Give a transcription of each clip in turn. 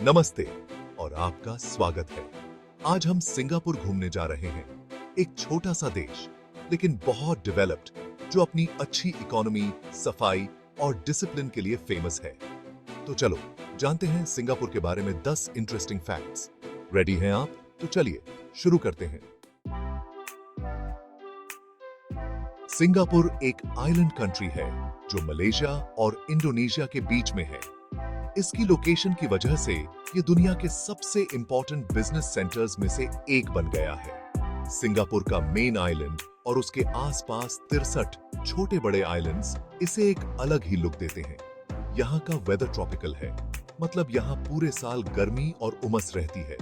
नमस्ते और आपका स्वागत है। आज हम सिंगापुर घूमने जा रहे हैं। एक छोटा सा देश लेकिन बहुत डेवलप्ड, जो अपनी अच्छी इकोनॉमी, सफाई और डिसिप्लिन के लिए फेमस है। तो चलो जानते हैं सिंगापुर के बारे में 10 इंटरेस्टिंग फैक्ट्स। रेडी हैं आप? तो चलिए शुरू करते हैं। सिंगापुर एक आइलैंड कंट्री है जो मलेशिया और इंडोनेशिया के बीच में है। इसकी लोकेशन की वजह से ये दुनिया के सबसे इंपॉर्टेंट बिजनेस सेंटर्स में से एक बन गया है। सिंगापुर का मेन आइलैंड और उसके आसपास 63 छोटे बड़े आइलैंड्स इसे एक अलग ही लुक देते हैं। यहाँ का वेदर ट्रॉपिकल है, मतलब यहाँ पूरे साल गर्मी और उमस रहती है।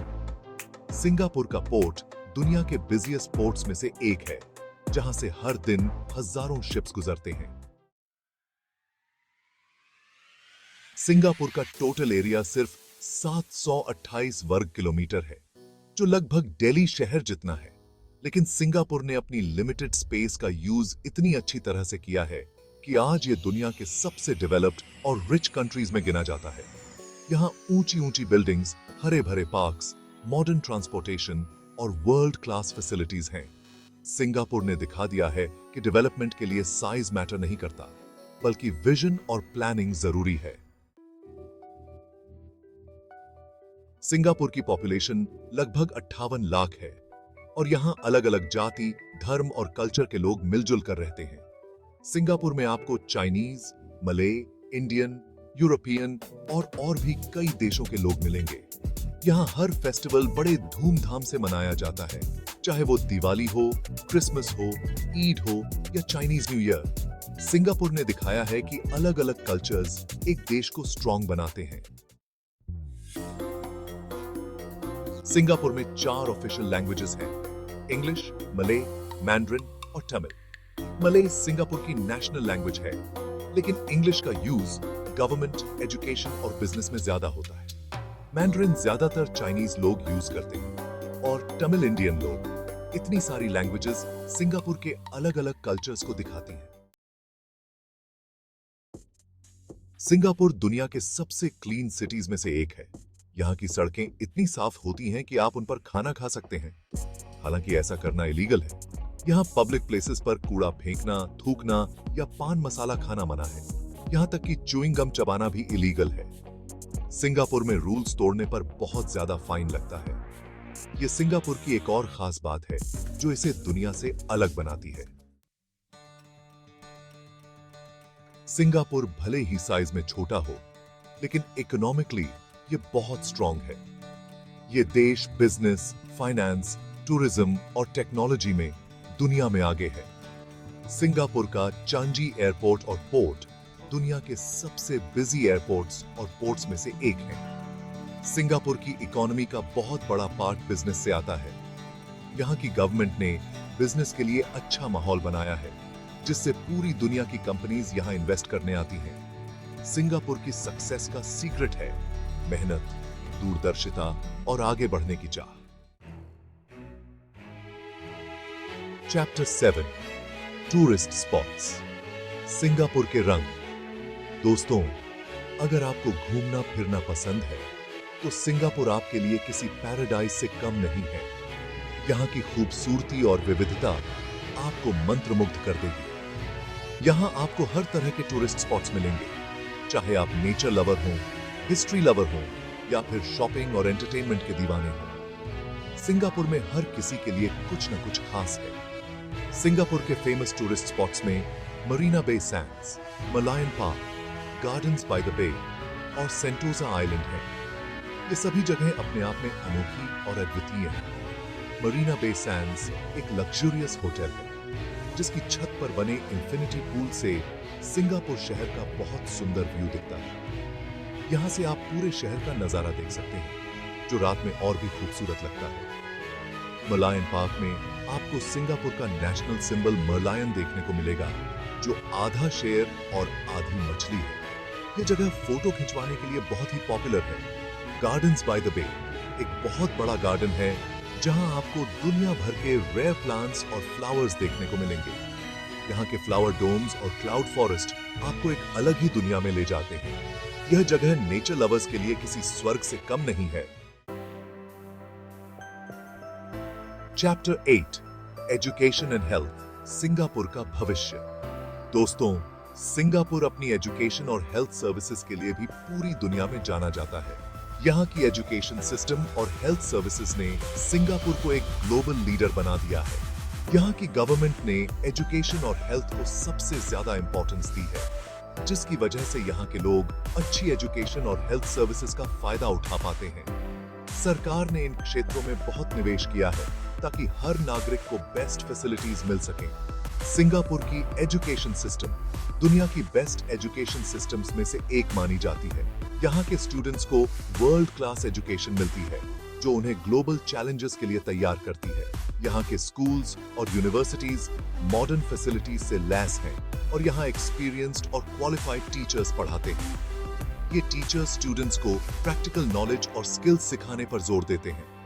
सिंगापुर का पोर्ट दुनिया के बिजिएस्ट पोर्ट्स में से एक है, जहां से हर दिन हजारों शिप्स गुजरते हैं। सिंगापुर का टोटल एरिया सिर्फ 728 वर्ग किलोमीटर है, जो लगभग दिल्ली शहर जितना है। लेकिन सिंगापुर ने अपनी लिमिटेड स्पेस का यूज इतनी अच्छी तरह से किया है कि आज ये दुनिया के सबसे डेवलप्ड और रिच कंट्रीज में गिना जाता है। यहाँ ऊंची ऊंची बिल्डिंग्स, हरे भरे पार्क्स, मॉडर्न ट्रांसपोर्टेशन और वर्ल्ड क्लास फैसिलिटीज हैं। सिंगापुर ने दिखा दिया है कि डेवलपमेंट के लिए साइज मैटर नहीं करता, बल्कि विजन और प्लानिंग जरूरी है। सिंगापुर की पॉपुलेशन लगभग 58 लाख है और यहाँ अलग अलग जाति, धर्म और कल्चर के लोग मिलजुल कर रहते हैं। सिंगापुर में आपको चाइनीज, मले, इंडियन, यूरोपियन और भी कई देशों के लोग मिलेंगे। यहाँ हर फेस्टिवल बड़े धूमधाम से मनाया जाता है, चाहे वो दिवाली हो, क्रिसमस हो, ईद हो या चाइनीज न्यू ईयर। सिंगापुर ने दिखाया है कि अलग अलग कल्चर्स एक देश को स्ट्रॉन्ग बनाते हैं। सिंगापुर में 4 ऑफिशियल लैंग्वेजेस हैं: इंग्लिश, मले, मैंड्रिन और तमिल। मले सिंगापुर की नेशनल लैंग्वेज है, लेकिन इंग्लिश का यूज गवर्नमेंट, एजुकेशन और बिजनेस में ज्यादा होता है। मैंड्रिन ज्यादातर चाइनीज लोग यूज करते हैं और तमिल इंडियन लोग। इतनी सारी लैंग्वेजेस सिंगापुर के अलग अलग कल्चर्स को दिखाती हैं। सिंगापुर दुनिया के सबसे क्लीन सिटीज में से एक है। यहाँ की सड़कें इतनी साफ होती हैं कि आप उन पर खाना खा सकते हैं। हालांकि ऐसा करना इलीगल है। यहाँ पब्लिक प्लेसेस पर कूड़ा फेंकना, थूकना या पान मसाला खाना मना है। यहाँ तक कि च्यूइंग गम चबाना भी इलीगल है। सिंगापुर में रूल्स तोड़ने पर बहुत ज्यादा फाइन लगता है। ये सिंगापुर की एक और खास बात है जो इसे दुनिया से अलग बनाती है। सिंगापुर भले ही साइज में छोटा हो, लेकिन इकोनॉमिकली ये बहुत स्ट्रॉन्ग है। ये देश बिजनेस, फाइनेंस, टूरिज्म और टेक्नोलॉजी में दुनिया में आगे है। सिंगापुर का चांगी एयरपोर्ट और पोर्ट दुनिया के सबसे बिजी एयरपोर्ट्स और पोर्ट्स में से एक है। सिंगापुर की इकोनॉमी का बहुत बड़ा पार्ट बिजनेस से आता है। यहाँ की गवर्नमेंट ने बिजनेस के लिए अच्छा माहौल बनाया है, जिससे पूरी दुनिया की कंपनीज यहाँ इन्वेस्ट करने आती हैं। सिंगापुर की सक्सेस का सीक्रेट है मेहनत, दूरदर्शिता और आगे बढ़ने की चाह। Chapter 7, tourist spots. सिंगापुर के रंग। दोस्तों, अगर आपको घूमना फिरना पसंद है तो सिंगापुर आपके लिए किसी पैराडाइज से कम नहीं है। यहाँ की खूबसूरती और विविधता आपको मंत्रमुग्ध कर देगी। यहाँ आपको हर तरह के टूरिस्ट स्पॉट्स मिलेंगे, चाहे आप नेचर लवर हों, हिस्ट्री लवर हो या फिर शॉपिंग और एंटरटेनमेंट के दीवाने हो। सिंगापुर में हर किसी के लिए कुछ न कुछ खास है। सिंगापुर के फेमस टूरिस्ट स्पॉट्स में Marina Bay Sands, Malayan park, gardens by the bay और सेंटोसा आइलैंड है। ये सभी जगहें अपने आप में अनोखी और अद्वितीय हैं। मरीना बे सैंड्स एक लग्जरियस होटल है, जिसकी छत पर बने इंफिनिटी पूल से सिंगापुर शहर का बहुत सुंदर व्यू दिखता है। यहाँ से आप पूरे शहर का नजारा देख सकते हैं, जो रात में और भी खूबसूरत लगता है। मलायन पार्क में आपको सिंगापुर का नेशनल सिंबल मरलायन देखने को मिलेगा, जो आधा शेर और आधी मछली है। यह जगह फोटो खिंचवाने के लिए बहुत ही पॉपुलर है। गार्डन्स बाय द बे एक बहुत बड़ा गार्डन है, जहां आपको दुनिया भर के रेयर प्लांट्स और फ्लावर्स देखने को मिलेंगे। यहाँ के फ्लावर डोम्स और क्लाउड फॉरेस्ट आपको एक अलग ही दुनिया में ले जाते हैं। यह जगह नेचर लवर्स के लिए किसी स्वर्ग से कम नहीं है। Chapter 8 education and health, Singapore का भविष्य। दोस्तों, सिंगापुर अपनी एजुकेशन और हेल्थ सर्विसेज के लिए भी पूरी दुनिया में जाना जाता है। यहाँ की एजुकेशन सिस्टम और हेल्थ सर्विसेज ने सिंगापुर को एक ग्लोबल लीडर बना दिया है। यहाँ की गवर्नमेंट ने एजुकेशन और हेल्थ को सबसे ज्यादा इंपॉर्टेंस दी है, जिसकी वजह से यहाँ के लोग अच्छी एजुकेशन और हेल्थ सर्विसेज का फायदा उठा पाते हैं। सरकार ने इन क्षेत्रों में बहुत निवेश किया है ताकि हर नागरिक को बेस्ट फैसिलिटीज मिल सकें। सिंगापुर की एजुकेशन सिस्टम दुनिया की बेस्ट एजुकेशन सिस्टम्स में से एक मानी जाती है। यहाँ के स्टूडेंट्स को वर्ल्ड क्लास एजुकेशन मिलती है, जो उन्हें ग्लोबल चैलेंजेस के लिए तैयार करती है। यहाँ के स्कूल्स और यूनिवर्सिटीज मॉडर्न फैसिलिटीज से लैस हैं और यहाँ एक्सपीरियंस्ड और क्वालिफाइड टीचर्स पढ़ाते हैं। ये टीचर्स स्टूडेंट्स को प्रैक्टिकल नॉलेज और स्किल्स सिखाने पर जोर देते हैं।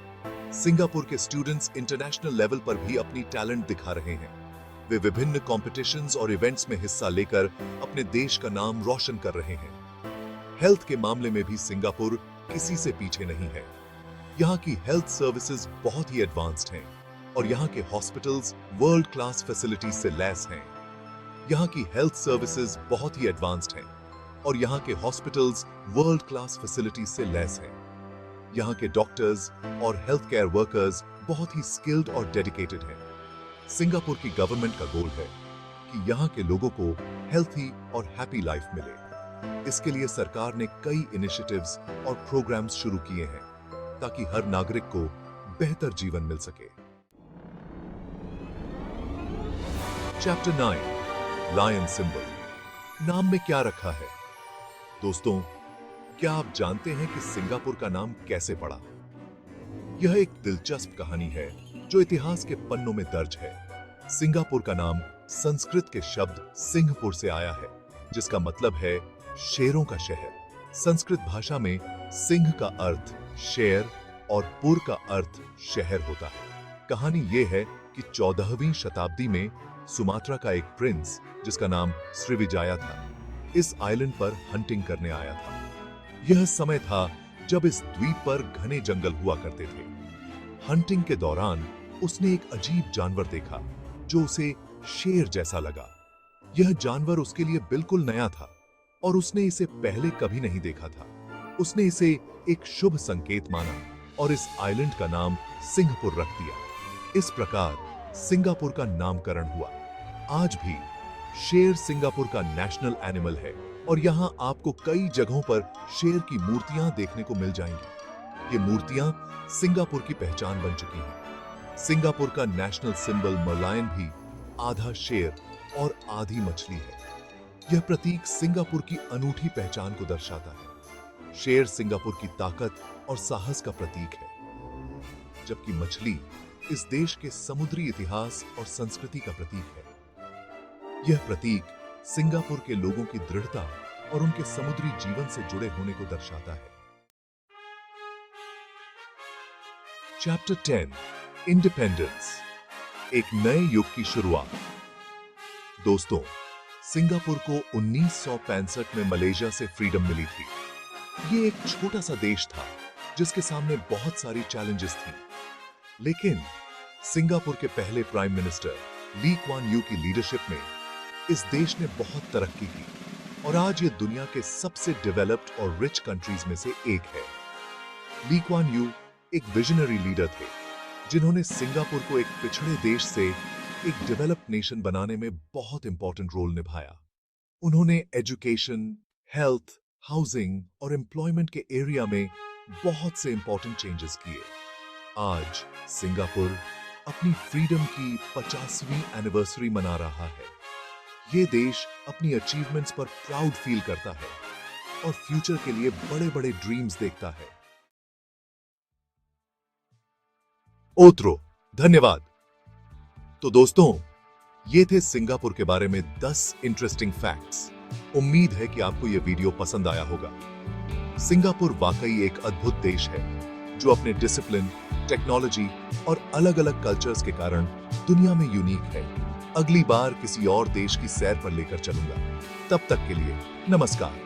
सिंगापुर के स्टूडेंट्स इंटरनेशनल लेवल पर भी अपनी टैलेंट दिखा रहे हैं। वे विभिन्न कॉम्पिटिशन्स और इवेंट्स में हिस्सा लेकर अपने देश का नाम रोशन कर रहे हैं। हेल्थ के मामले में भी सिंगापुर किसी से पीछे नहीं है। यहाँ की हेल्थ सर्विसेज बहुत ही एडवांस्ड हैं और यहाँ के हॉस्पिटल्स वर्ल्ड क्लास फैसिलिटीज से लैस हैं। यहाँ की हेल्थ सर्विसेज बहुत ही एडवांस्ड हैं और यहाँ के हॉस्पिटल्स वर्ल्ड क्लास फैसिलिटीज से लैस हैं। यहाँ के डॉक्टर्स और हेल्थ केयर वर्कर्स बहुत ही स्किल्ड और डेडिकेटेड हैं। सिंगापुर की गवर्नमेंट का गोल है कि यहाँ के लोगों को हेल्थी और हैप्पी लाइफ मिले। इसके लिए सरकार ने कई इनिशिएटिव्स और प्रोग्राम्स शुरू किए हैं ताकि हर नागरिक को बेहतर जीवन मिल सके। चैप्टर 9 लायन सिंबल, नाम में क्या रखा है? दोस्तों, क्या आप जानते हैं कि सिंगापुर का नाम कैसे पड़ा? यह एक दिलचस्प कहानी है जो इतिहास के पन्नों में दर्ज है। सिंगापुर का नाम संस्कृत के शब्द सिंहपुर से आया है, जिसका मतलब है शेरों का शहर। संस्कृत भाषा में सिंह का अर्थ शेर और पुर का अर्थ शहर होता है। कहानी यह है कि 14वीं शताब्दी में सुमात्रा का एक प्रिंस, जिसका नाम श्रीविजया था, इस आइलैंड पर हंटिंग करने आया था। यह समय था जब इस द्वीप पर घने जंगल हुआ करते थे। हंटिंग के दौरान उसने एक अजीब जानवर देखा जो उसे शेर जैसा लगा। यह जानवर उसके लिए बिल्कुल नया था और उसने इसे पहले कभी नहीं देखा था। उसने इसे एक शुभ संकेत माना और इस आइलैंड का नाम सिंहपुर रख दिया। इस प्रकार सिंगापुर का नामकरण हुआ। आज भी शेर सिंगापुर का नेशनल एनिमल है और यहाँ आपको कई जगहों पर शेर की मूर्तियां देखने को मिल जाएंगी। ये मूर्तियां सिंगापुर की पहचान बन चुकी हैं। सिंगापुर का नेशनल सिंबल मरलायन भी आधा शेर और आधी मछली है। यह प्रतीक सिंगापुर की अनूठी पहचान को दर्शाता है। शेर सिंगापुर की ताकत और साहस का प्रतीक है, जबकि मछली इस देश के समुद्री इतिहास और संस्कृति का प्रतीक है। यह प्रतीक सिंगापुर के लोगों की दृढ़ता और उनके समुद्री जीवन से जुड़े होने को दर्शाता है। चैप्टर 10 इंडिपेंडेंस, एक नए युग की शुरुआत। दोस्तों, सिंगापुर को 1965 में मलेशिया से फ्रीडम मिली थी। ये एक छोटा सा देश था जिसके सामने बहुत सारी चैलेंजेस थी, लेकिन सिंगापुर के पहले prime minister Lee Kuan Yew की लीडरशिप में इस देश ने बहुत तरक्की की और आज ये दुनिया के सबसे डेवलप्ड और रिच कंट्रीज में से एक है। ली क्वान यू एक विजनरी लीडर थे जिन्होंने सिंगापुर को एक पिछड़े देश से एक डेवलप्ड नेशन बनाने में बहुत इंपॉर्टेंट रोल निभाया। उन्होंने एजुकेशन, हेल्थ, हाउसिंग और एम्प्लॉयमेंट के एरिया में बहुत से इंपॉर्टेंट चेंजेस किए। आज सिंगापुर अपनी फ्रीडम की 50वीं एनिवर्सरी मना रहा है। ये देश अपनी अचीवमेंट्स पर प्राउड फील करता है और फ्यूचर के लिए बड़े-बड़े ड्रीम्स देखता है। ओत्रो, धन्यवाद। तो दोस्तों, ये थे सिंगापुर के बारे में 10 इंटरेस्टिंग फैक्ट्स। उम्मीद है कि आपको यह वीडियो पसंद आया होगा। सिंगापुर वाकई एक अद्भुत देश है जो अपने डिसिप्लिन, टेक्नोलॉजी और अलग-अलग कल्चर्स के कारण दुनिया में यूनिक है। अगली बार किसी और देश की सैर पर लेकर चलूंगा। तब तक के लिए नमस्कार।